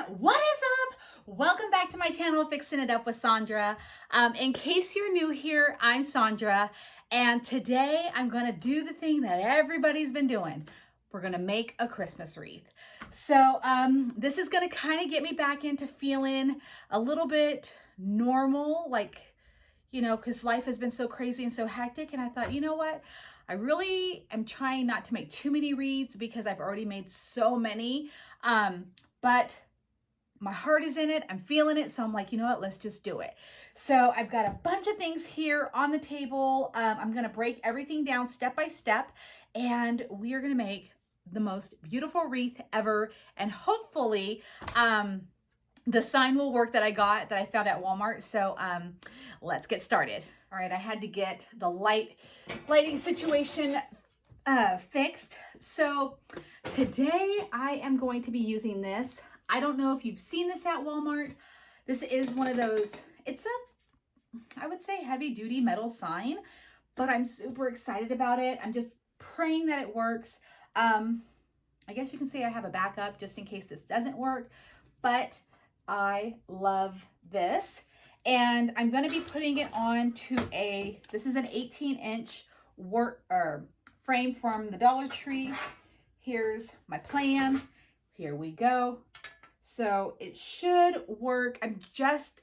What is up? Welcome back to my channel, Fixing It Up with Sandra. In case you're new here, I'm Sandra, and today I'm gonna do the thing that everybody's been doing. We're gonna make a Christmas wreath. So this is gonna kind of get me back into feeling a little bit normal, like, you know, because life has been so crazy and so hectic. And I thought, you know what? I really am trying not to make too many wreaths because I've already made so many. But my heart is in it. I'm feeling it. So I'm like, you know what? Let's just do it. So I've got a bunch of things here on the table. I'm going to break everything down step by step, and we are going to make the most beautiful wreath ever. And hopefully, the sign will work that I found at Walmart. So let's get started. All right, I had to get the lighting situation fixed. So today I am going to be using this. I don't know if you've seen this at Walmart. This is one of those, it's I would say heavy duty metal sign, but I'm super excited about it. I'm just praying that it works. I guess you can say I have a backup just in case this doesn't work, but I love this. And I'm going to be putting it on to this is an 18-inch frame from the Dollar Tree. Here's my plan. Here we go. So it should work. I'm just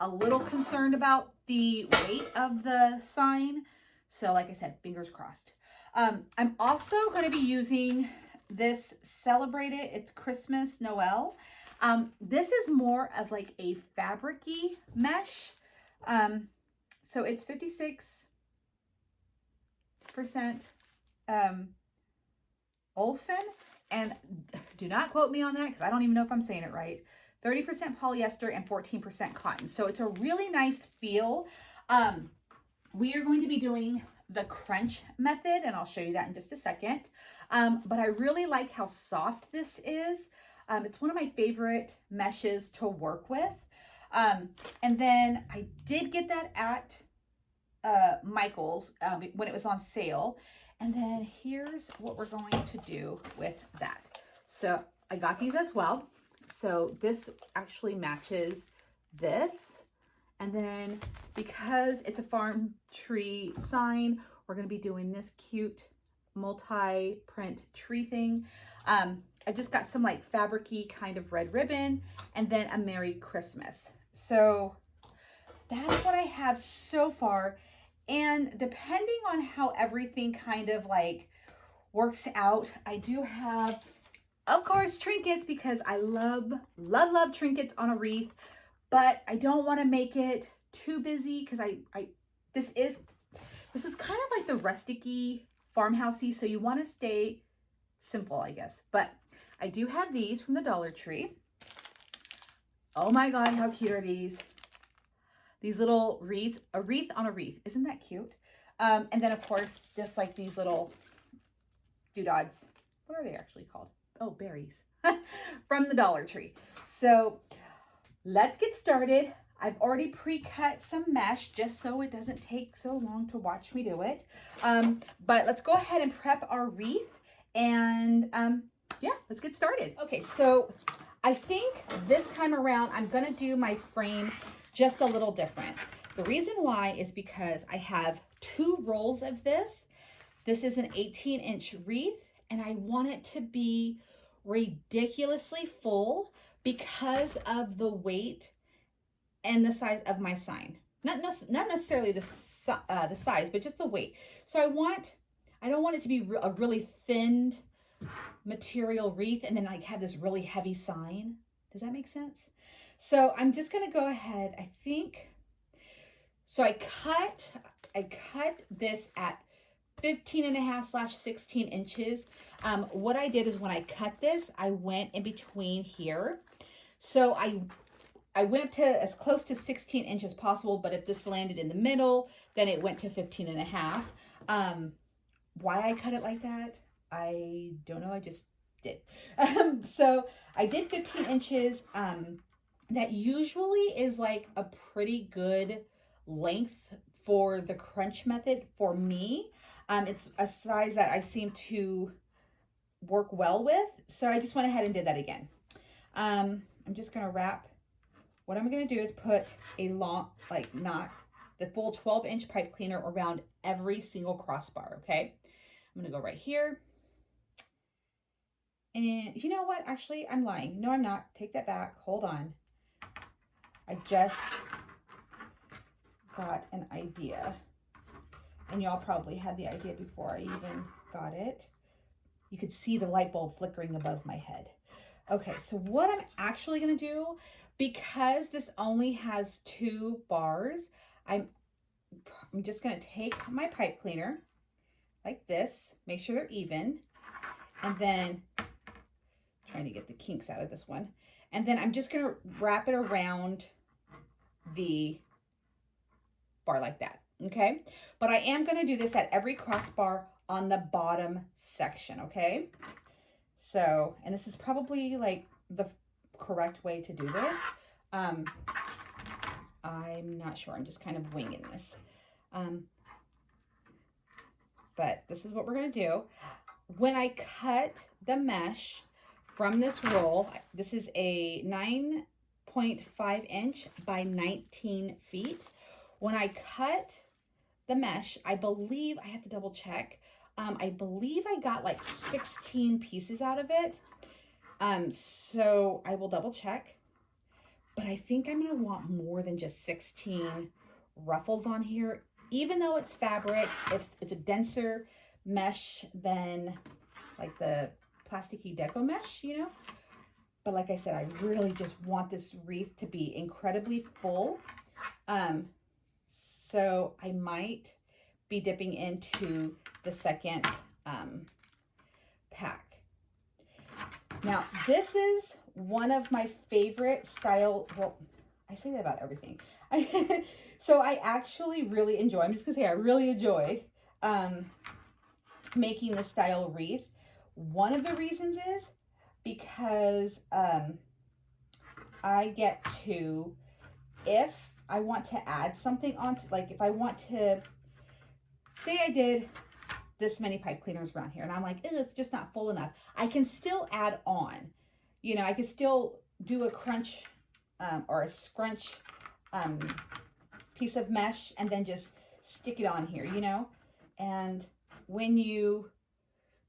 a little concerned about the weight of the sign. So like I said, fingers crossed. I'm also going to be using this Celebrate It. It's Christmas Noel. This is more of like a fabric-y mesh. So it's 56% olefin, and do not quote me on that because I don't even know if I'm saying it right. 30% polyester and 14% cotton. So it's a really nice feel. We are going to be doing the crunch method, and I'll show you that in just a second. But I really like how soft this is. It's one of my favorite meshes to work with. And then I did get that at Michael's when it was on sale. And then here's what we're going to do with that. So I got these as well. So this actually matches this. And then because it's a farm tree sign, we're going to be doing this cute multi-print tree thing. I just got some like fabric-y kind of red ribbon, and then a Merry Christmas. So that's what I have so far. And depending on how everything kind of like works out, I do have, of course, trinkets, because I love trinkets on a wreath, but I don't want to make it too busy because this is kind of like the rustic-y, farmhousey, so you want to stay simple, I guess. But I do have these from the Dollar Tree. Oh my God, how cute are these? These little wreaths, a wreath on a wreath. Isn't that cute? And then of course, just like these little doodads. What are they actually called? Oh, berries from the Dollar Tree. So let's get started. I've already pre-cut some mesh just so it doesn't take so long to watch me do it. But let's go ahead and prep our wreath, and yeah, let's get started. Okay, so I think this time around, I'm gonna do my frame just a little different. The reason why is because I have 2 rolls of this. This is an 18-inch wreath, and I want it to be ridiculously full because of the weight and the size of my sign. Not necessarily the size, but just the weight. So I don't want it to be a really thinned material wreath and then like have this really heavy sign. Does that make sense? So I'm just gonna go ahead, I think. So I cut this at 15.5/16 inches. What I did is when I cut this, I went in between here. So I went up to as close to 16 inches possible, but if this landed in the middle, then it went to 15.5. Why I cut it like that, I don't know, I just did. So I did 15 inches. That usually is like a pretty good length for the crunch method for me. It's a size that I seem to work well with. So I just went ahead and did that again. I'm just going to wrap. What I'm going to do is put a long, like not the full 12-inch pipe cleaner around every single crossbar, okay? I'm going to go right here. And you know what? Actually, I'm lying. No, I'm not. Take that back. Hold on. I just got an idea. And y'all probably had the idea before I even got it. You could see the light bulb flickering above my head. Okay, so what I'm actually going to do, because this only has 2 bars, I'm just going to take my pipe cleaner like this, make sure they're even, and then trying to get the kinks out of this one. And then I'm just going to wrap it around the bar like that, okay? But I am going to do this at every crossbar on the bottom section, okay? So, and this is probably like the correct way to do this. I'm not sure. I'm just kind of winging this. But this is what we're going to do. When I cut the mesh from this roll, this is a 9.5 inch by 19 feet. When I cut the mesh, I believe, I have to double check, I believe I got like 16 pieces out of it. So I will double check, but I think I'm going to want more than just 16 ruffles on here. Even though it's fabric, it's a denser mesh than like the plasticky deco mesh, you know? But like I said, I really just want this wreath to be incredibly full. So I might be dipping into the second pack. Now, this is one of my favorite style. Well, I say that about everything. So I actually really enjoy, I'm just gonna say I really enjoy making this style wreath. One of the reasons is because I get to, if I want to add something onto, like if I want to, say I did this many pipe cleaners around here and I'm like, it's just not full enough. I can still add on, you know, I could still do a crunch or a scrunch piece of mesh and then just stick it on here, you know? And when you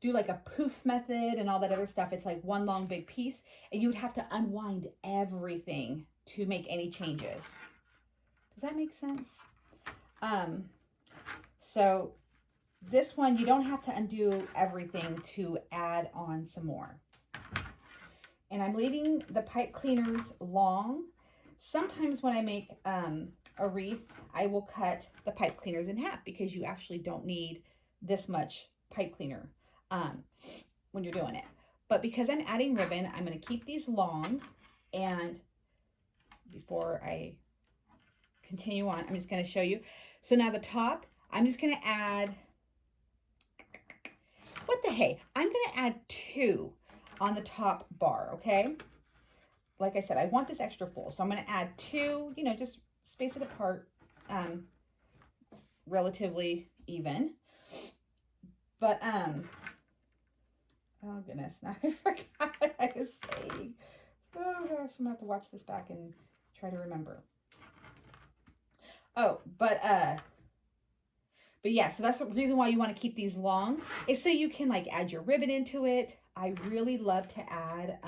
do like a poof method and all that other stuff, it's like one long big piece and you would have to unwind everything to make any changes. Does that make sense? So this one, you don't have to undo everything to add on some more. And I'm leaving the pipe cleaners long. Sometimes when I make a wreath, I will cut the pipe cleaners in half because you actually don't need this much pipe cleaner when you're doing it. But because I'm adding ribbon, I'm going to keep these long. And before I continue on, I'm just going to show you. So now the top, I'm just going to add, what the hey, I'm going to add 2 on the top bar, okay? Like I said, I want this extra full, so I'm going to add 2, you know, just space it apart relatively even. But, oh goodness, now I forgot what I was saying. Oh gosh, I'm going to have to watch this back and try to remember. Oh, but yeah, so that's the reason why you want to keep these long, is so you can like add your ribbon into it. I really love to add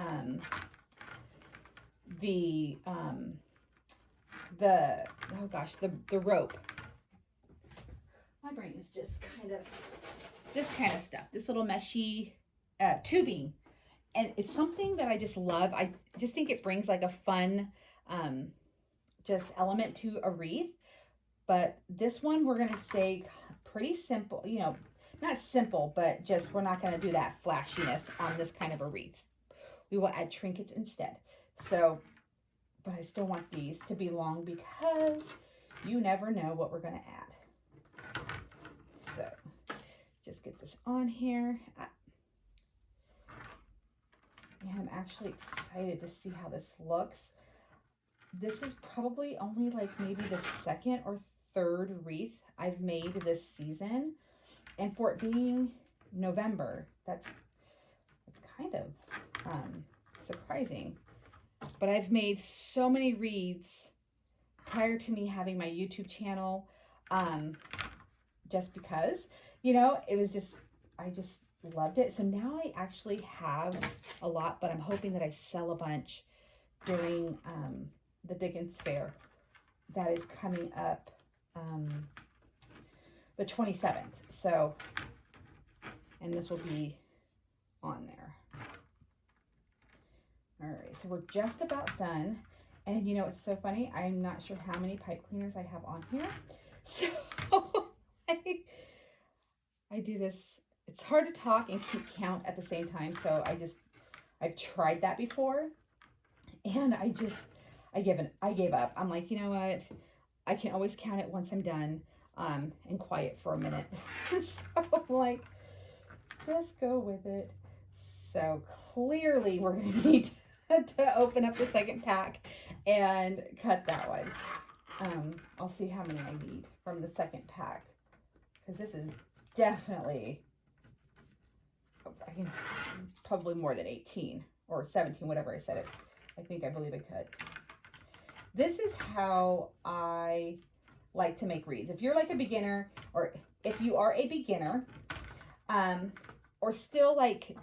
the oh gosh, the rope. My brain is just kind of this kind of stuff, this little meshy tubing, and it's something that I just love. I just think it brings like a fun just element to a wreath. But this one, we're going to stay pretty simple, you know, not simple, but just, we're not going to do that flashiness on this kind of a wreath. We will add trinkets instead. So, but I still want these to be long because you never know what we're going to add. So, just get this on here. And I'm actually excited to see how this looks. This is probably only like maybe the second or third wreath I've made this season, and for it being November, that's kind of surprising. but I've made so many wreaths prior to me having my YouTube channel, just because, you know, it was just, I just loved it. So now I actually have a lot, but I'm hoping that I sell a bunch during the Dickens Fair that is coming up the 27th. So, and this will be on there. All right, so we're just about done. And you know, it's so funny. I'm not sure how many pipe cleaners I have on here. So I do this. It's hard to talk and keep count at the same time. So I've tried that before, and I gave up. I'm like, you know what? I can always count it once I'm done, and quiet for a minute. So I'm like, just go with it. So clearly we're going to need to open up the second pack and cut that one. I'll see how many I need from the second pack, because this is definitely, I can probably more than 18 or 17, whatever I said it. I believe I could. This is how I like to make wreaths. If you're like a beginner, or if you are a beginner, or still like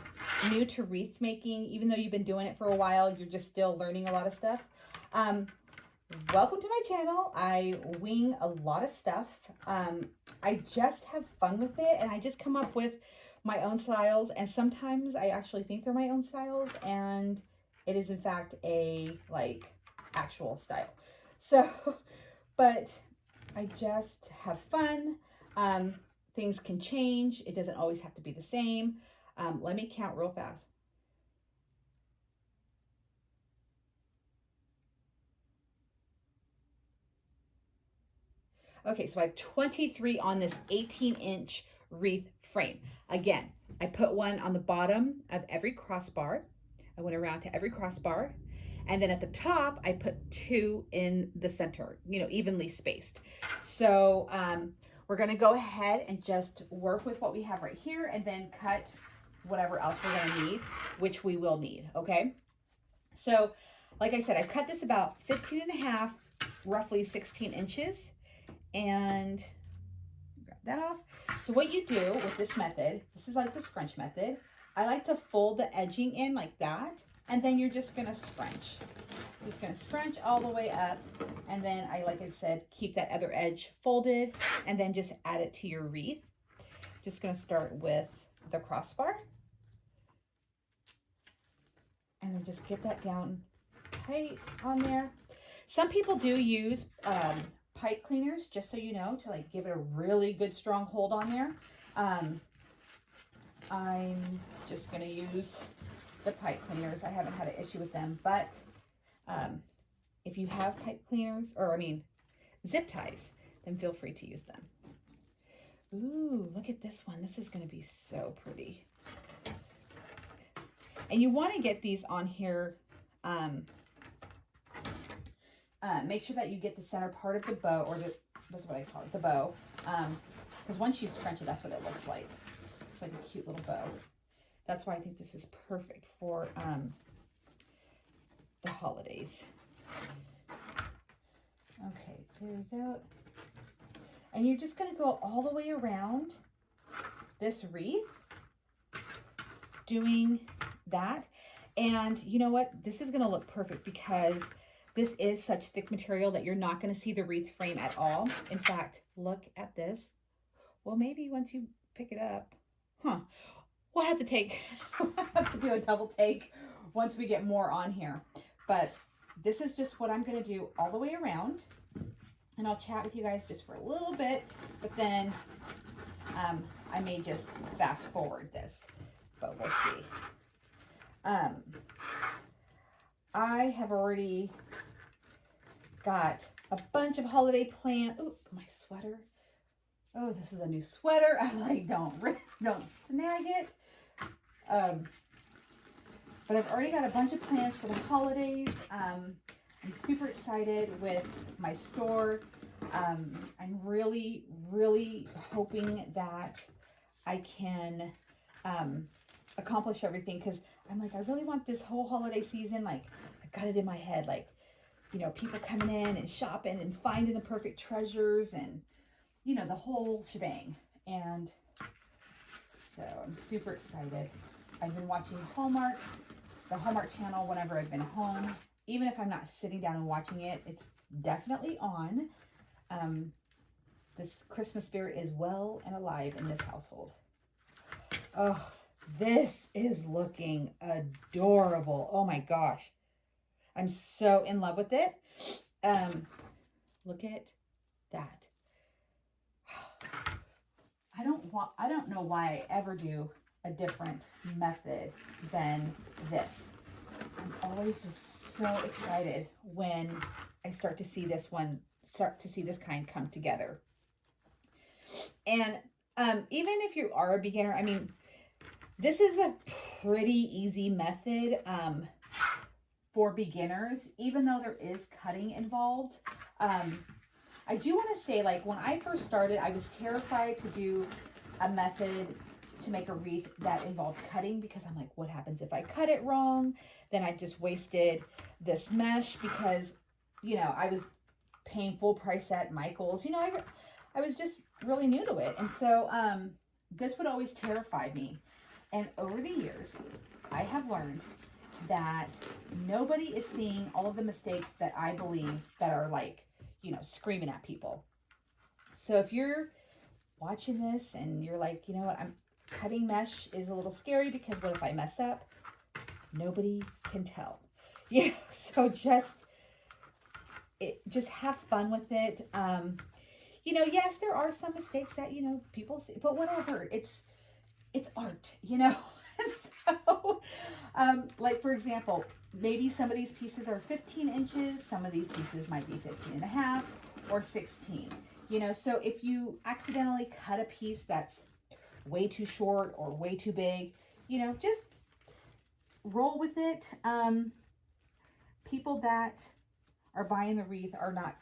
new to wreath making, even though you've been doing it for a while, you're just still learning a lot of stuff. Welcome to my channel. I wing a lot of stuff. I just have fun with it, and I just come up with my own styles, and sometimes I actually think they're my own styles, and it is in fact a like actual style. So, but I just have fun. Things can change. It doesn't always have to be the same. Let me count real fast. Okay, so I have 23 on this 18-inch wreath frame. Again, I put one on the bottom of every crossbar. I went around to every crossbar. And then at the top, I put 2 in the center, you know, evenly spaced. So we're going to go ahead and just work with what we have right here, and then cut whatever else we're going to need, which we will need, okay? So like I said, I've cut this about 15 and a half, roughly 16 inches. And grab that off. So what you do with this method, this is like the scrunch method. I like to fold the edging in like that, and then you're just gonna scrunch. You're just gonna scrunch all the way up, and then like I said, keep that other edge folded, and then just add it to your wreath. Just gonna start with the crossbar, and then just get that down tight on there. Some people do use pipe cleaners, just so you know, to like give it a really good strong hold on there. I'm just gonna use the pipe cleaners. I haven't had an issue with them, but if you have pipe cleaners, or I mean zip ties, then feel free to use them. Ooh, look at this one. This is gonna be so pretty. And you want to get these on here. Make sure that you get the center part of the bow, or that's what I call it, the bow. Because once you scrunch it, that's what it looks like. It's like a cute little bow. That's why I think this is perfect for the holidays. Okay, there we go. And you're just going to go all the way around this wreath, doing that. And you know what? This is going to look perfect, because this is such thick material that you're not going to see the wreath frame at all. In fact, look at this. Well, maybe once you pick it up, we'll have to do a double take once we get more on here. But this is just what I'm going to do all the way around. And I'll chat with you guys just for a little bit, but then I may just fast forward this, but we'll see. I have already got a bunch of holiday plans. Oh, my sweater. Oh, this is a new sweater. I'm like, don't snag it. But I've already got a bunch of plans for the holidays. I'm super excited with my store. I'm really, really hoping that I can accomplish everything, because I'm like, I really want this whole holiday season. Like, I I've got it in my head, like, you know, people coming in and shopping and finding the perfect treasures and, you know, the whole shebang. And so I'm super excited. I've been watching the Hallmark channel whenever I've been home. Even if I'm not sitting down and watching it, it's definitely on. This Christmas spirit is well and alive in this household. Oh, this is looking adorable. Oh my gosh. I'm so in love with it. Look at that. I don't know why I ever do a different method than this. I'm always just so excited when I start to see this kind come together. And even if you are a beginner, I mean, this is a pretty easy method for beginners, even though there is cutting involved. I do want to say, like, when I first started, I was terrified to do a method to make a wreath that involved cutting, because I'm like, what happens if I cut it wrong? Then I just wasted this mesh, because, you know, I was paying full price at Michael's. You know, I was just really new to it. And so this would always terrify me. And over the years, I have learned that nobody is seeing all of the mistakes that I believe that are, like, you know, screaming at people. So if you're watching this and you're like, you know what, cutting mesh is a little scary because what if I mess up? Nobody can tell. Yeah, so just have fun with it. You know, yes, there are some mistakes that, you know, people see, but whatever. It's art, you know. And so, like, for example, maybe some of these pieces are 15 inches. Some of these pieces might be 15 and a half or 16, you know. So if you accidentally cut a piece that's way too short or way too big, you know, just roll with it. People that are buying the wreath are not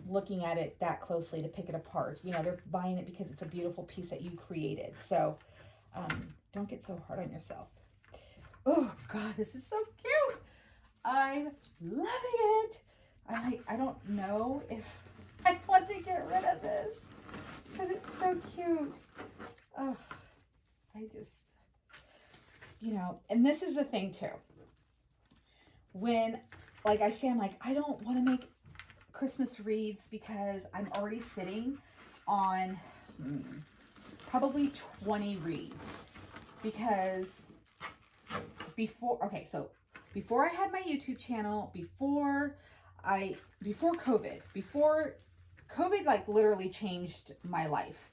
looking at it that closely to pick it apart. You know, they're buying it because it's a beautiful piece that you created. So don't get so hard on yourself. Oh God, this is so cute. I'm loving it. I don't know if I want to get rid of this because it's so cute. Oh, I just, you know, and this is the thing too. When, like I say, I'm like, I don't want to make Christmas wreaths because I'm already sitting on probably 20 wreaths. Because before I had my YouTube channel, before COVID like literally changed my life.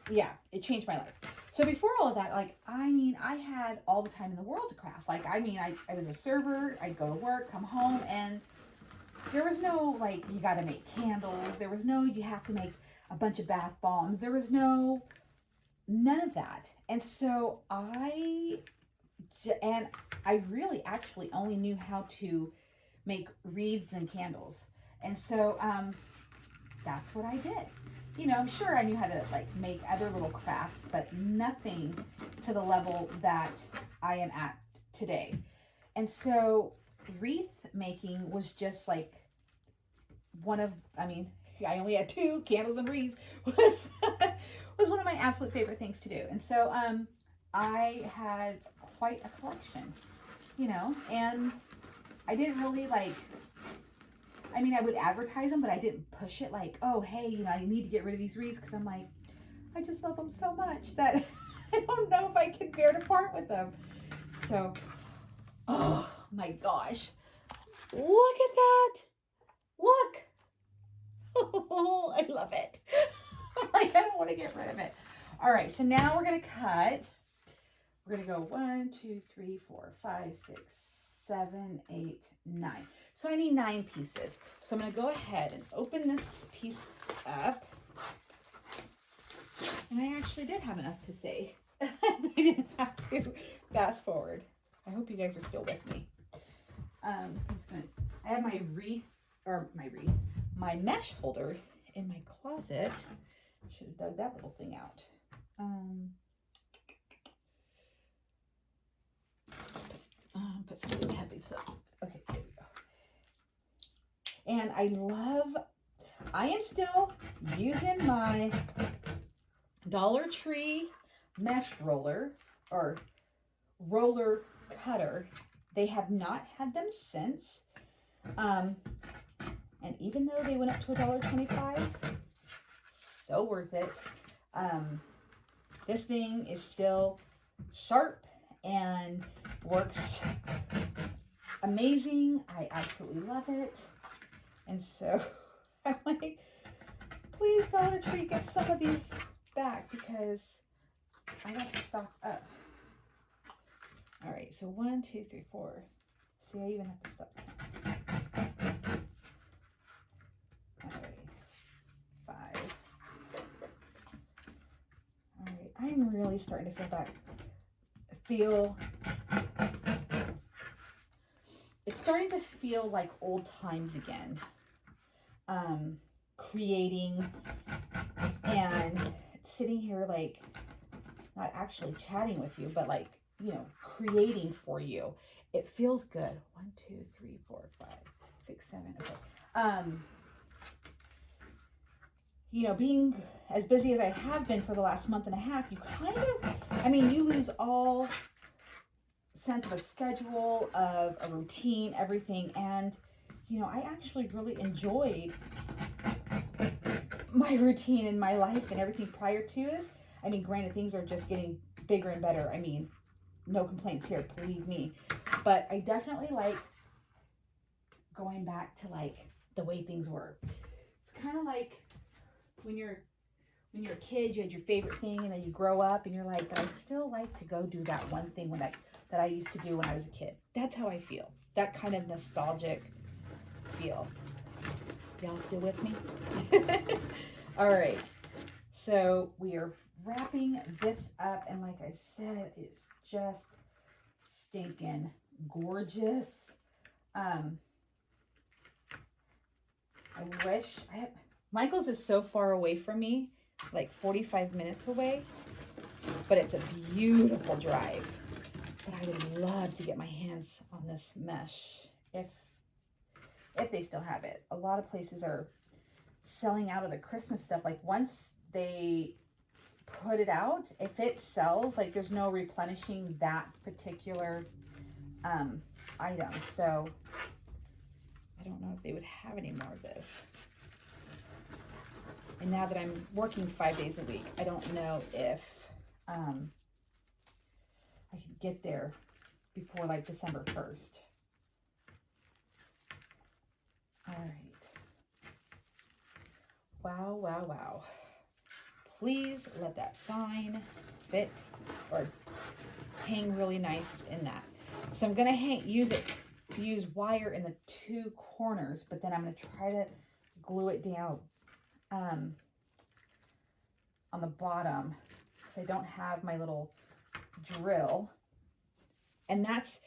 Yeah, it changed my life. So before all of that, like, I mean, I had all the time in the world to craft. Like, I mean, I was a server. I'd go to work, come home, and there was no, like, you got to make candles. There was no, you have to make a bunch of bath bombs. There was none of that. And so I really actually only knew how to make wreaths and candles. And so that's what I did. You know, I'm sure I knew how to, like, make other little crafts, but nothing to the level that I am at today. And so wreath making was just like I only had 2 candles and wreaths was one of my absolute favorite things to do. And so I had quite a collection, you know, and I didn't really I would advertise them, but I didn't push it like, oh, hey, you know, I need to get rid of these wreaths, because I'm like, I just love them so much that I don't know if I can bear to part with them. So, oh my gosh, look at that. Look. Oh, I love it. Like, I don't want to get rid of it. All right, so now we're going to cut. We're going to go 1, 2, 3, 4, 5, 6, 7, 8, 9. So I need 9 pieces. So I'm going to go ahead and open this piece up. And I actually did have enough to say. I didn't have to fast forward. I hope you guys are still with me. I have my mesh holder in my closet. I should have dug that little thing out. Put something heavy So, okay, there we go. And I am still using my Dollar Tree mesh roller or roller cutter. They have not had them since. And even though they went up to $1.25, so worth it. This thing is still sharp and works amazing. I absolutely love it. And so I'm like, please Dollar Tree, get some of these back because I got to stock up. All right, so 1, 2, 3, 4. See, I even have to stop. All right, 5. All right, I'm really starting to it's starting to feel like old times again. Creating and sitting here, like, not actually chatting with you, but like, you know, creating for you. It feels good. 1, 2, 3, 4, 5, 6, 7. Okay. You know, being as busy as I have been for the last month and a half, you kind of, I mean, you lose all sense of a schedule, of a routine, everything. And, you know, I actually really enjoyed my routine in my life and everything prior to this. I mean, granted, things are just getting bigger and better. I mean, no complaints here, believe me. But I definitely like going back to like the way things were. It's kind of like when you're a kid, you had your favorite thing, and then you grow up and you're like, but I still like to go do that one thing that I used to do when I was a kid. That's how I feel. That kind of nostalgic feel. Y'all still with me? All right. So we are wrapping this up, and like I said, it's just stinking gorgeous. I wish Michael's is so far away from me, like 45 minutes away, but it's a beautiful drive. But I would love to get my hands on this mesh if they still have it. A lot of places are selling out of the Christmas stuff. Like once they put it out, if it sells, like there's no replenishing that particular item. So I don't know if they would have any more of this. And now that I'm working 5 days a week, I don't know if I could get there before like December 1st. All right. Wow, wow, wow. Please let that sign fit or hang really nice in that. So I'm going to use wire in the 2 corners, but then I'm going to try to glue it down on the bottom because I don't have my little drill. And that's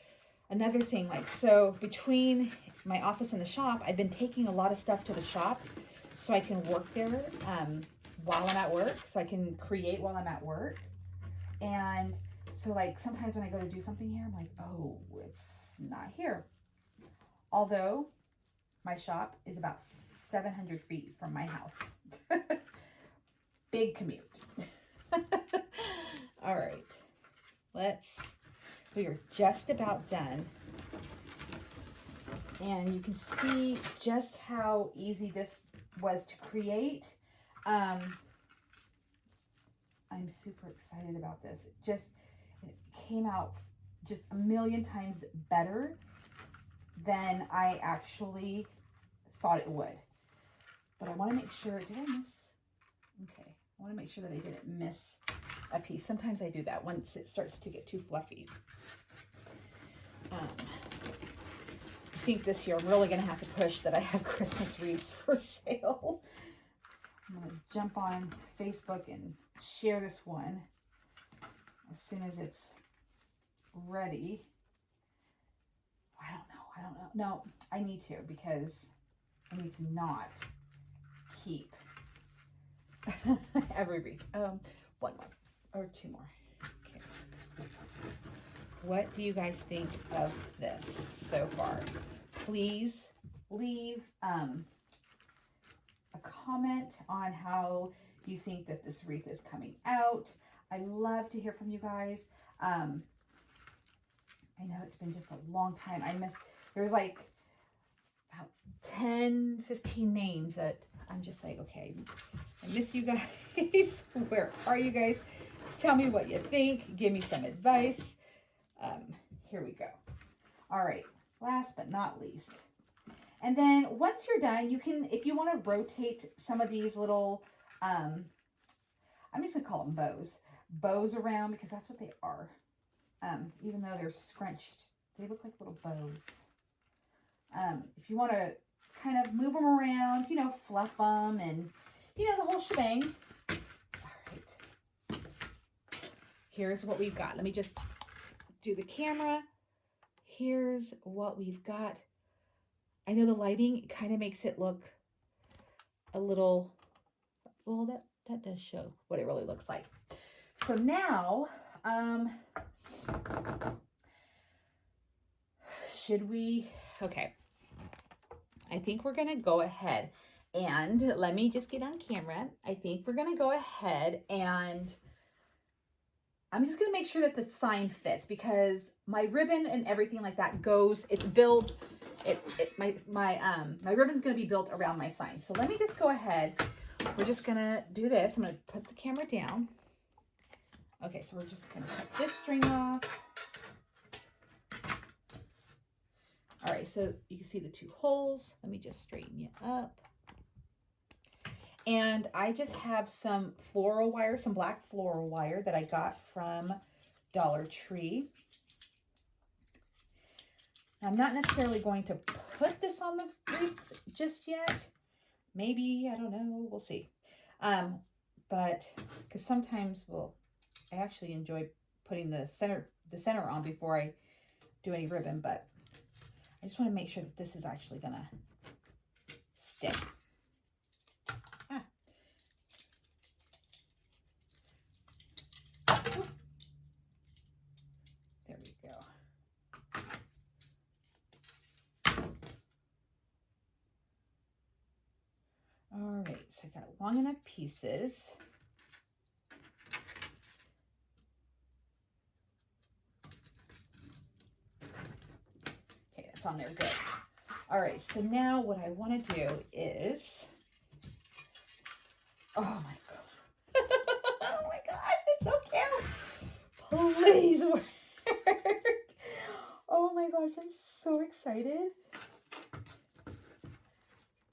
another thing, like, so between my office and the shop, I've been taking a lot of stuff to the shop so I can work there while I'm at work, so I can create while I'm at work. And so like sometimes when I go to do something here, I'm like, oh, it's not here. Although my shop is about 700 feet from my house. Big commute. All right, we are just about done. And you can see just how easy this was to create. I'm super excited about this. It came out just a million times better than I actually thought it would. But I want to make sure, did I miss? Okay, I want to make sure that I didn't miss a piece. Sometimes I do that once it starts to get too fluffy. I think this year I'm really going to have to push that I have Christmas wreaths for sale. I'm going to jump on Facebook and share this one as soon as it's ready. I don't know. No, I need to, because I need to not keep every wreath. One more or 2 more. Okay. What do you guys think of this so far? Please leave a comment on how you think that this wreath is coming out. I love to hear from you guys. I know it's been just a long time. There's like about 10, 15 names that I'm just like, okay, I miss you guys. Where are you guys? Tell me what you think. Give me some advice. Here we go. All right, last but not least. And then once you're done, you can, if you want to rotate some of these little, I'm just gonna call them bows around, because that's what they are. Even though they're scrunched, they look like little bows. If you want to kind of move them around, you know, fluff them and, you know, the whole shebang. All right. Here's what we've got. Let me just do the camera. Here's what we've got. I know the lighting kind of makes it look a little, well, that does show what it really looks like. So now, okay. I think we're going to go ahead and let me just get on camera. I think we're going to go ahead and I'm just going to make sure that the sign fits, because my ribbon and everything like that goes, it's built, my ribbon's going to be built around my sign. So let me just go ahead. We're just going to do this. I'm going to put the camera down. Okay, so we're just going to cut this string off. All right, so you can see the two holes. Let me just straighten you up. And I just have some floral wire, some black floral wire that I got from Dollar Tree. I'm not necessarily going to put this on the wreath just yet. Maybe, I don't know, we'll see. But, because sometimes, I actually enjoy putting the center on before I do any ribbon, but I just want to make sure that this is actually going to stick. There we go. All right, so I got long enough pieces. Okay, that's on there good. All right, so now what I want to do is, oh my God. Oh my gosh, it's so cute. Please work. Oh my gosh, I'm so excited.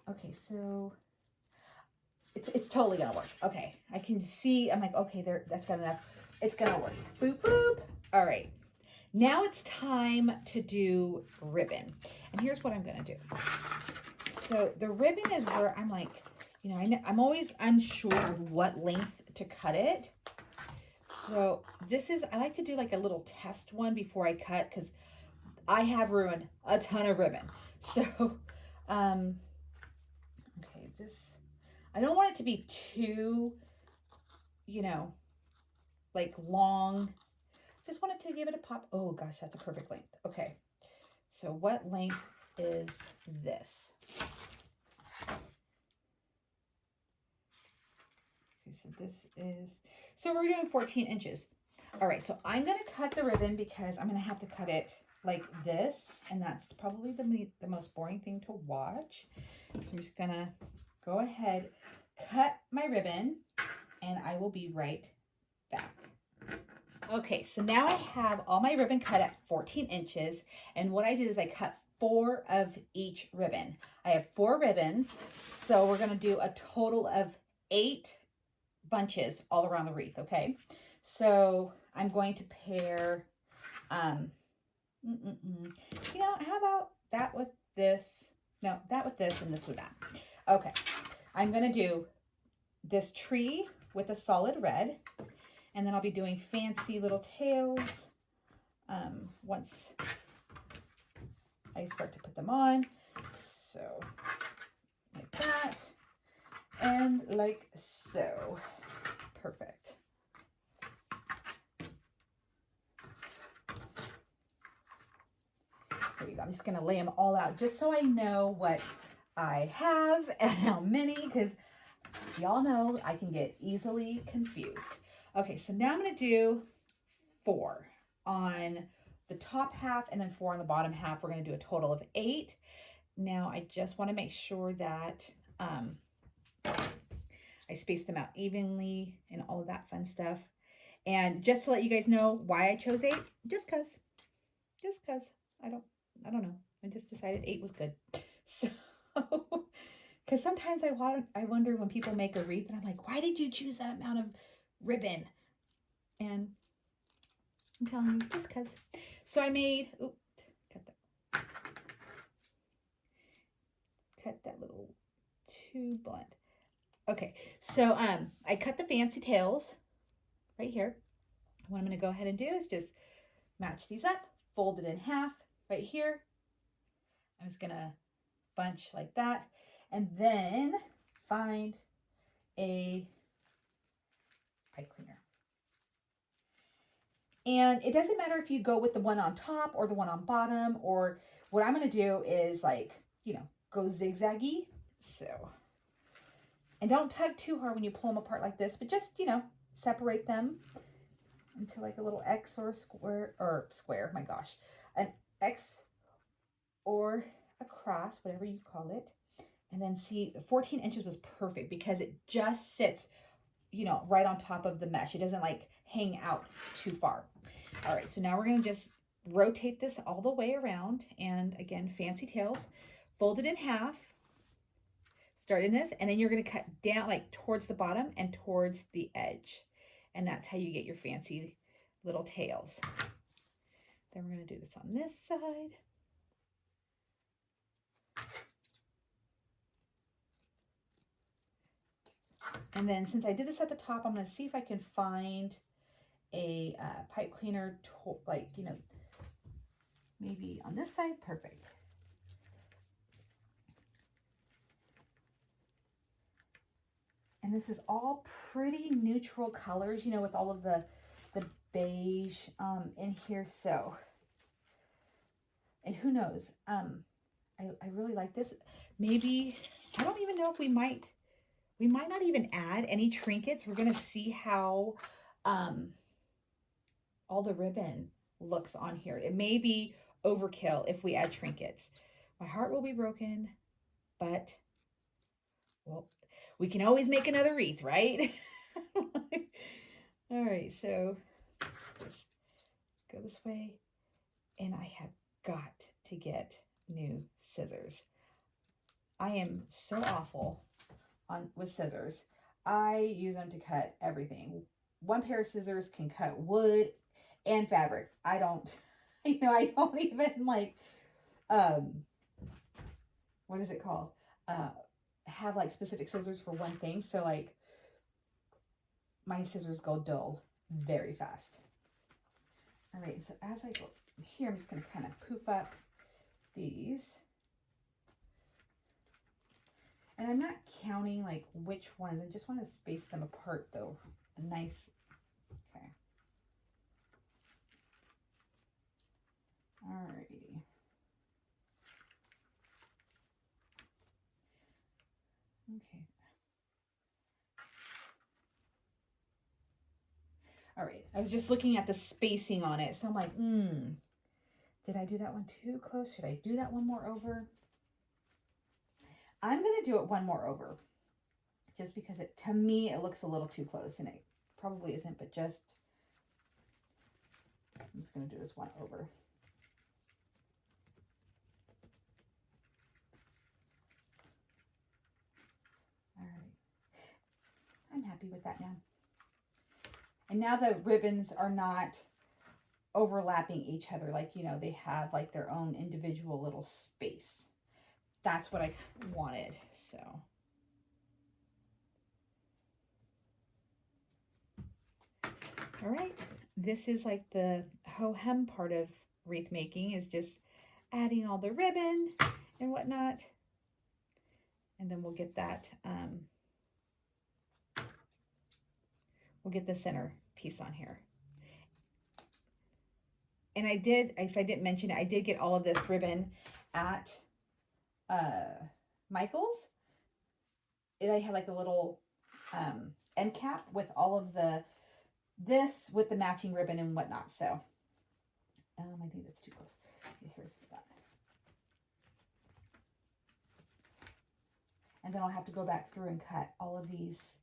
Okay, so it's totally gonna work. Okay, I can see, I'm like, okay, that's good enough. It's gonna work. Boop, boop. All right, now it's time to do ribbon. And here's what I'm gonna do. So the ribbon is where I'm like, you know, I'm always unsure of what length to cut it. So this is, I like to do like a little test one before I cut, because I have ruined a ton of ribbon. So, okay, this, I don't want it to be too, you know, like long. Just wanted to give it a pop. Oh gosh, that's a perfect length. Okay, so what length is this? Okay, so this is, so we're doing 14 inches. All right, so I'm gonna cut the ribbon because I'm gonna have to cut it like this, and that's probably the most boring thing to watch. So I'm just gonna go ahead, cut my ribbon, and I will be right back. Okay, so now I have all my ribbon cut at 14 inches, and what I did is I cut 4 of each ribbon. I have 4 ribbons, so we're gonna do a total of 8 bunches all around the wreath, okay? So I'm going to pair, you know, how about that with this? No, that with this and this with that. Okay, I'm gonna do this tree with a solid red, and then I'll be doing fancy little tails once I start to put them on. So like that, and like so. Perfect. here you go. I'm just going to lay them all out just so I know what I have and how many, because y'all know I can get easily confused. Okay, so now I'm going to do 4 on the top half and then 4 on the bottom half. We're going to do a total of 8. Now I just want to make sure that I space them out evenly and all of that fun stuff. And just to let you guys know why I chose 8, just cause I don't know. I just decided 8 was good. So, because sometimes I wonder when people make a wreath and I'm like, why did you choose that amount of ribbon? And I'm telling you, just cause. So I made, cut that little too blunt. Okay, so I cut the fancy tails right here. What I'm going to go ahead and do is just match these up, fold it in half right here. I'm just going to bunch like that, and then find a pipe cleaner. And it doesn't matter if you go with the one on top or the one on bottom, or what I'm going to do is like, you know, go zigzaggy. So, and don't tug too hard when you pull them apart like this, but just, you know, separate them into like a little X or a square, my gosh, an X or a cross, whatever you call it. And then see, 14 inches was perfect because it just sits, you know, right on top of the mesh. It doesn't like hang out too far. All right, so now we're going to just rotate this all the way around. And again, fancy tails, fold it in half, start in this, and then you're going to cut down like towards the bottom and towards the edge. And that's how you get your fancy little tails. Then we're going to do this on this side. And then since I did this at the top, I'm going to see if I can find a pipe cleaner, like, you know, maybe on this side. Perfect. And this is all pretty neutral colors, you know, with all of the beige in here. So, and who knows, I really like this. Maybe, I don't even know if we might not even add any trinkets. We're going to see how all the ribbon looks on here. It may be overkill if we add trinkets. My heart will be broken, but, well, we can always make another wreath, right? All right, so let's just go this way. And I have got to get new scissors. I am so awful with scissors. I use them to cut everything. One pair of scissors can cut wood and fabric. I don't, you know, I don't even like, what is it called? Have like specific scissors for one thing. So like my scissors go dull very fast. All right, so as I go here, I'm just going to kind of poof up these. And I'm not counting like which ones. I just want to space them apart though. Nice. Okay. Alrighty. Okay. All right. I was just looking at the spacing on it. So I'm like, did I do that one too close? Should I do that one more over? I'm going to do it one more over just because to me, it looks a little too close, and it probably isn't, but I'm just going to do this one over. All right. I'm happy with that now. And now the ribbons are not overlapping each other. Like, you know, they have like their own individual little space. That's what I wanted. So. All right. This is like the ho-hem part of wreath making, is just adding all the ribbon and whatnot. And then we'll get that, we'll get the center piece on here. and I did, if I didn't mention it, I did get all of this ribbon at Michael's. They had like a little end cap with all of this with the matching ribbon and whatnot. So I think that's too close. Okay, here's that. And then I'll have to go back through and cut all of these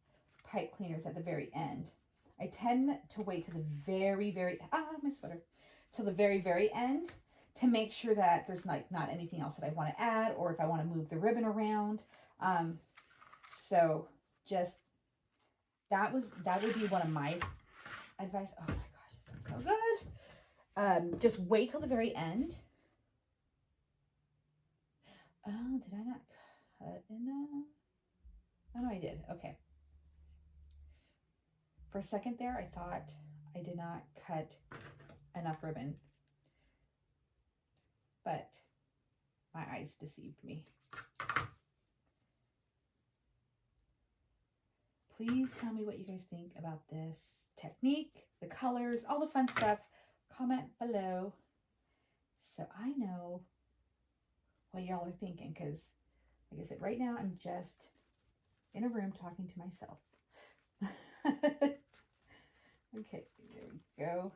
pipe cleaners at the very end. I tend to wait till the very, my sweater, till the very end to make sure that there's not anything else that I want to add, or if I want to move the ribbon around. So just, that would be one of my advice. Oh my gosh, this looks so good. Just wait till the very end. Oh, did I not cut enough? Oh, no, I did. Okay. For a second there, I thought I did not cut enough ribbon, but my eyes deceived me. Please tell me what you guys think about this technique, the colors, all the fun stuff. Comment below so I know what y'all are thinking, because like I said, right now I'm just in a room talking to myself. Okay, there we go.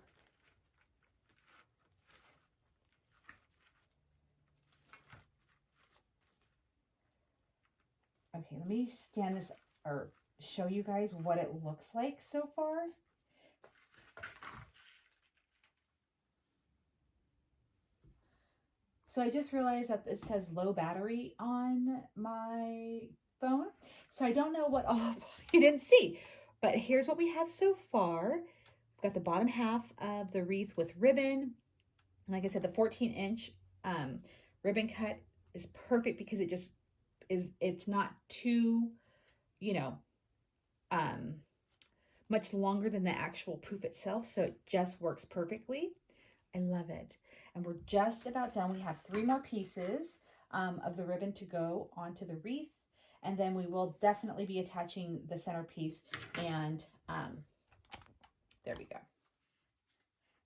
Okay, let me stand this or show you guys what it looks like so far. So I just realized that it says low battery on my phone. So I don't know what all you didn't see, but here's what we have so far. We've got the bottom half of the wreath with ribbon. And like I said, the 14-inch ribbon cut is perfect because it just is, it's not too, you know, much longer than the actual poof itself. So it just works perfectly. I love it. And we're just about done. We have 3 more pieces of the ribbon to go onto the wreath. And then we will definitely be attaching the centerpiece. And there we go.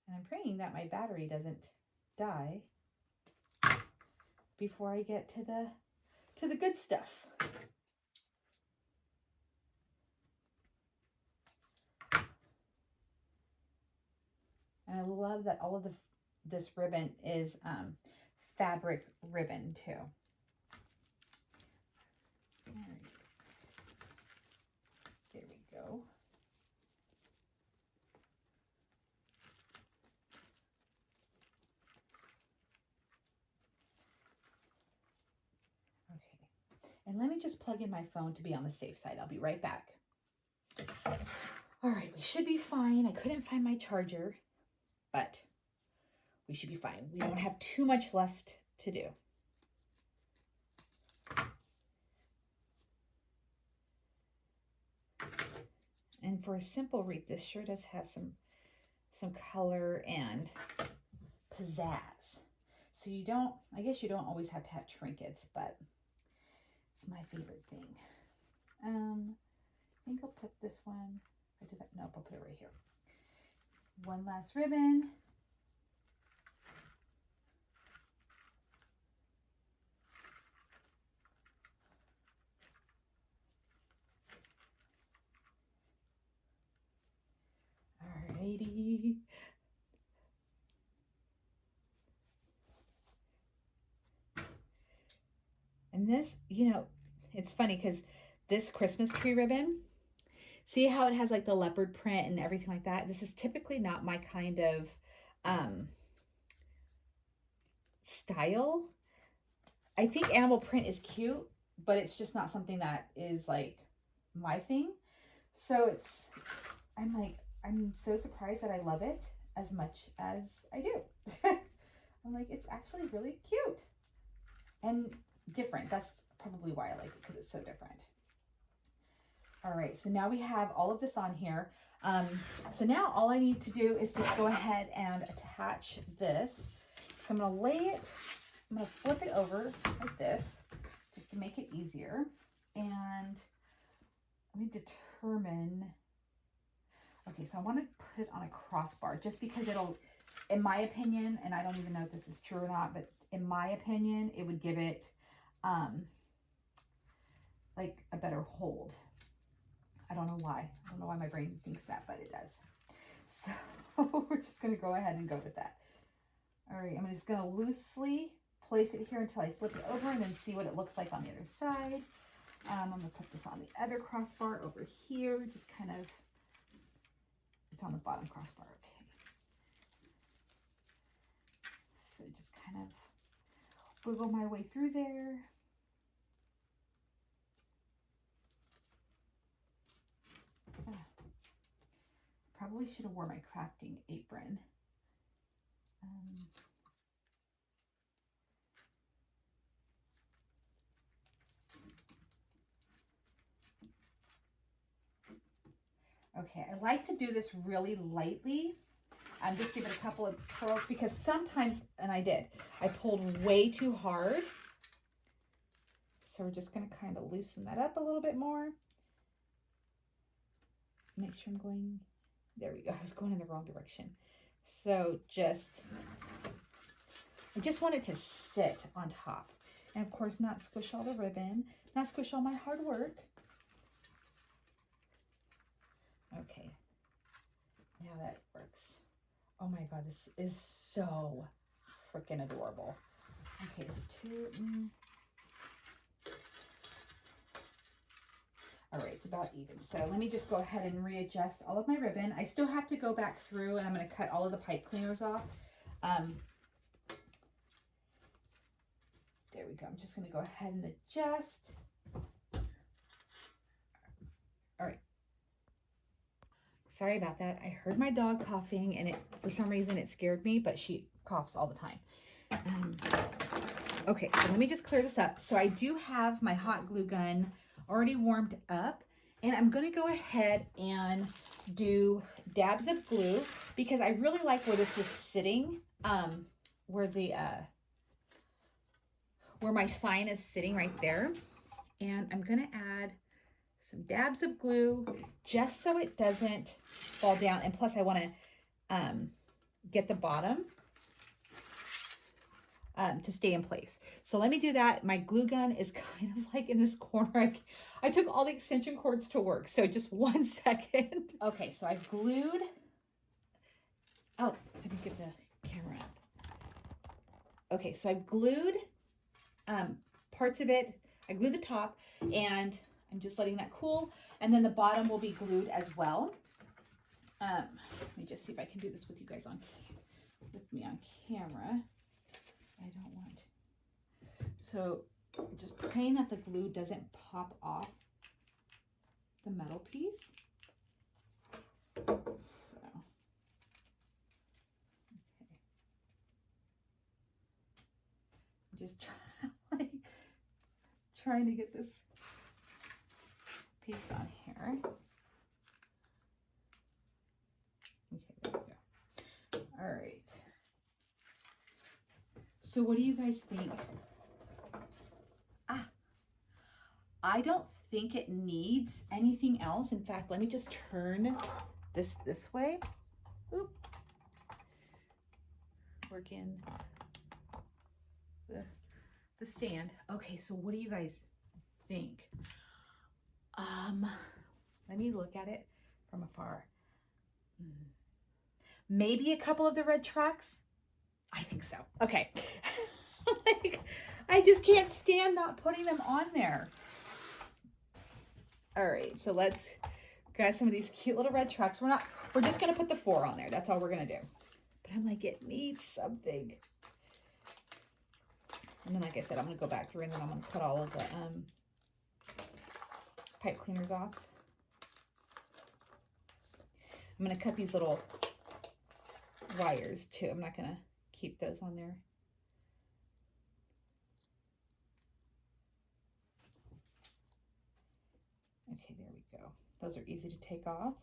And I'm praying that my battery doesn't die before I get to the good stuff. And I love that all of this ribbon is fabric ribbon too. There we go. Okay. And let me just plug in my phone to be on the safe side. I'll be right back. All right, we should be fine. I couldn't find my charger, but we should be fine. We don't have too much left to do. And for a simple wreath, this sure does have some color and pizzazz. So you don't, I guess you don't always have to have trinkets, but it's my favorite thing. I think I'll put this one, I do that, nope, I'll put it right here. One last ribbon. Alrighty. And this, you know, it's funny because this Christmas tree ribbon, see how it has like the leopard print and everything like that? This is typically not my kind of style. I think animal print is cute, but it's just not something that is like my thing. So it's, I'm like, I'm so surprised that I love it as much as I do. I'm like, it's actually really cute and different. That's probably why I like it, because it's so different. All right, so now we have all of this on here. So now all I need to do is just go ahead and attach this. So I'm gonna lay it, I'm gonna flip it over like this, just to make it easier. And let me determine, okay, so I wanna put it on a crossbar just because it'll in my opinion, and I don't even know if this is true or not, but in my opinion, it would give it like a better hold. I don't know why. I don't know why my brain thinks that, but it does. So we're just going to go ahead and go with that. All right, I'm just going to loosely place it here until I flip it over and then see what it looks like on the other side. I'm going to put this on the other crossbar over here. Just kind of, it's on the bottom crossbar. Okay. So just kind of wiggle my way through there. Probably should have worn my crafting apron. Okay, I like to do this really lightly. Just give it a couple of twirls because sometimes, and I did, I pulled way too hard. So we're just going to kind of loosen that up a little bit more. Make sure I'm going, there we go. I was going in the wrong direction. So I just want it to sit on top. And of course, not squish all the ribbon, not squish all my hard work. Okay, now that works. Oh my God, this is so freaking adorable. Okay, so two. All right, it's about even. So let me just go ahead and readjust all of my ribbon. I still have to go back through and I'm going to cut all of the pipe cleaners off. There we go. I'm just going to go ahead and adjust. All right. Sorry about that. I heard my dog coughing and for some reason it scared me, but she coughs all the time. Okay, so let me just clear this up. So I do have my hot glue gun already warmed up and I'm going to go ahead and do dabs of glue because I really like where this is sitting, where my sign is sitting right there. And I'm going to add some dabs of glue just so it doesn't fall down. And plus I want to get the bottom to stay in place. So let me do that. My glue gun is kind of like in this corner. I took all the extension cords to work. So just 1 second. Okay, so I've glued. Oh, let me get the camera up. Okay, so I've glued parts of it. I glued the top and I'm just letting that cool. And then the bottom will be glued as well. Let me just see if I can do this with you guys with me on camera. I don't want. So just praying that the glue doesn't pop off the metal piece. So, okay. I'm just trying to get this piece on here. Okay, there we go. All right. So what do you guys think? I don't think it needs anything else. In fact, let me just turn this way. Oop. Work in the stand. Okay, so what do you guys think? Let me look at it from afar. Maybe a couple of the red tracks. I think so. Okay. I just can't stand not putting them on there. All right, so let's grab some of these cute little red tracks. We're just gonna put the 4 on there. That's all we're gonna do. But I'm like, it needs something. And then, like I said, I'm gonna go back through and then I'm gonna cut all of the pipe cleaners off. I'm gonna cut these little wires too. I'm not gonna keep those on there. Okay, there we go. Those are easy to take off.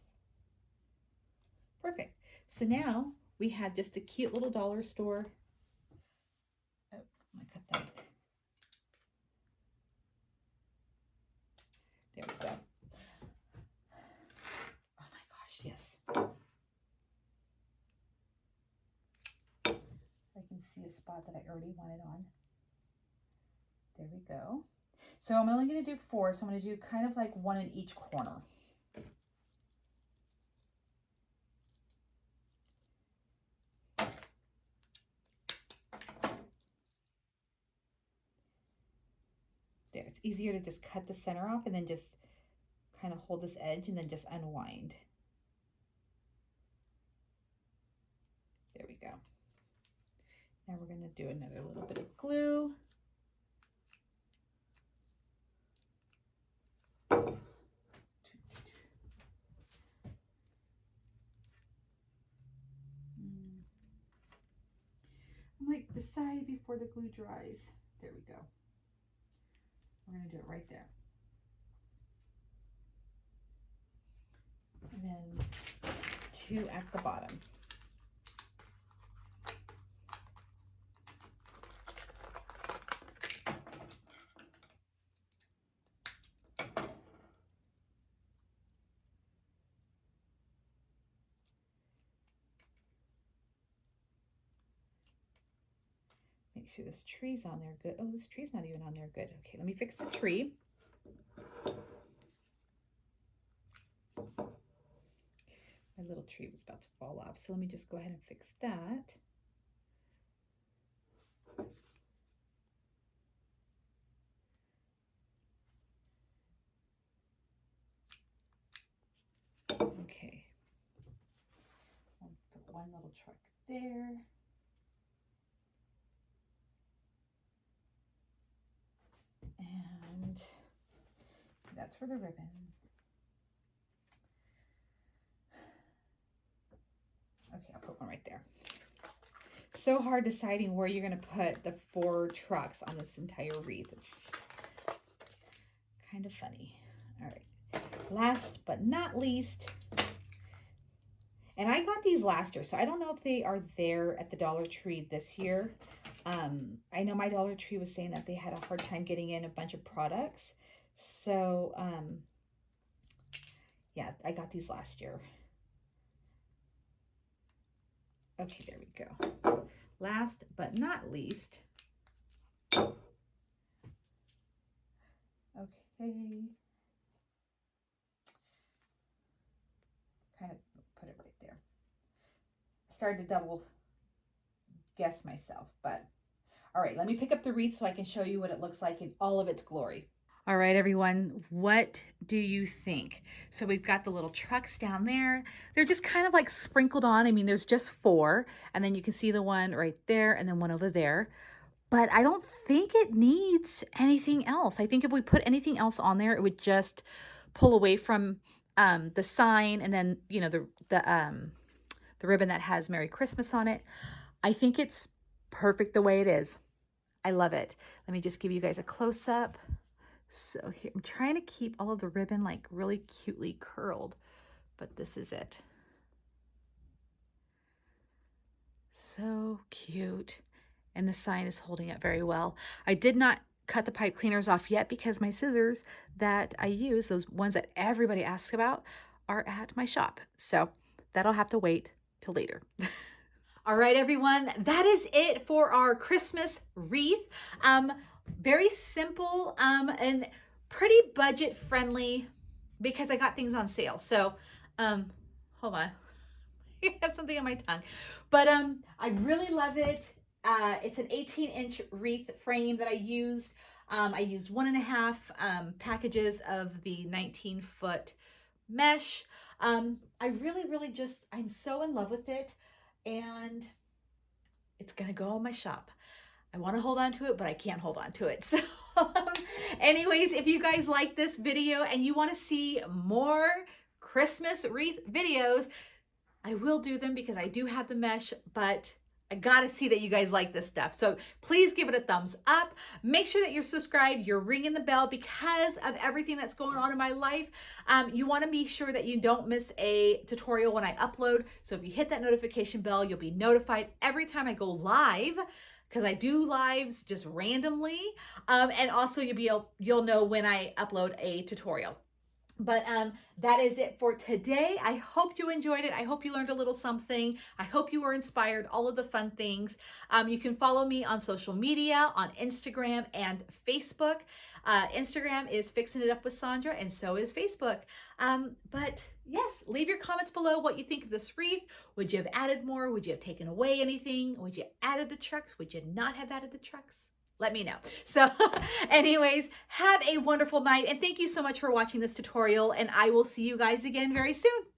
Perfect. So now we have just a cute little dollar store. Oh, I'm gonna cut that. There we go. Oh my gosh, yes. can see a spot that I already want it on. There we go. So I'm only going to do 4, so I'm going to do kind of like 1 in each corner. There, it's easier to just cut the center off and then just kind of hold this edge and then just unwind. There we go. Now we're going to do another little bit of glue. I'm like, decide before the glue dries. There we go. We're going to do it right there. And then 2 at the bottom. Make sure this tree's on there good. Oh, this tree's not even on there good. Okay, let me fix the tree. My little tree was about to fall off, so let me just go ahead and fix that. Okay. I'll put one little truck there. And that's for the ribbon. Okay, I'll put one right there. So hard deciding where you're going to put the 4 trucks on this entire wreath. It's kind of funny. All right. Last but not least, and I got these last year, so I don't know if they are there at the Dollar Tree this year. I know my Dollar Tree was saying that they had a hard time getting in a bunch of products. So, yeah, I got these last year. Okay, there we go. Last but not least, okay, kind of put it right there. I started to double guess myself, but all right, let me pick up the wreath so I can show you what it looks like in all of its glory. All right, everyone, what do you think? So we've got the little trucks down there. They're just kind of like sprinkled on. I mean, there's just 4, and then you can see the one right there and then one over there. But I don't think it needs anything else. I think if we put anything else on there, it would just pull away from the sign and then, you know, the ribbon that has Merry Christmas on it. I think it's perfect the way it is. I love it. Let me just give you guys a close-up. So here, I'm trying to keep all of the ribbon like really cutely curled, but this is it. So cute. And the sign is holding up very well. I did not cut the pipe cleaners off yet because my scissors that I use, those ones that everybody asks about, are at my shop. So that'll have to wait till later. All right, everyone, that is it for our Christmas wreath. Very simple and pretty budget friendly because I got things on sale. So, hold on. I have something on my tongue, but I really love it. It's an 18-inch wreath frame that I used. I used 1.5 packages of the 19-foot mesh. I really just, I'm so in love with it, and it's gonna go in my shop. I want to hold on to it, but I can't hold on to it. So anyways, if you guys like this video and you want to see more Christmas wreath videos, I will do them because I do have the mesh, but I got to see that you guys like this stuff. So please give it a thumbs up. Make sure that you're subscribed, you're ringing the bell because of everything that's going on in my life. You want to be sure that you don't miss a tutorial when I upload. So if you hit that notification bell, you'll be notified every time I go live, because I do lives just randomly. And also you'll know when I upload a tutorial. But that is it for today. I hope you enjoyed it. I hope you learned a little something. I hope you were inspired, all of the fun things. You can follow me on social media, on Instagram and Facebook. Instagram is Fixing It Up with Sandra, and so is Facebook. But yes, leave your comments below what you think of this wreath. Would you have added more? Would you have taken away anything? Would you have added the trucks? Would you not have added the trucks? Let me know. So anyways, have a wonderful night, and thank you so much for watching this tutorial, and I will see you guys again very soon.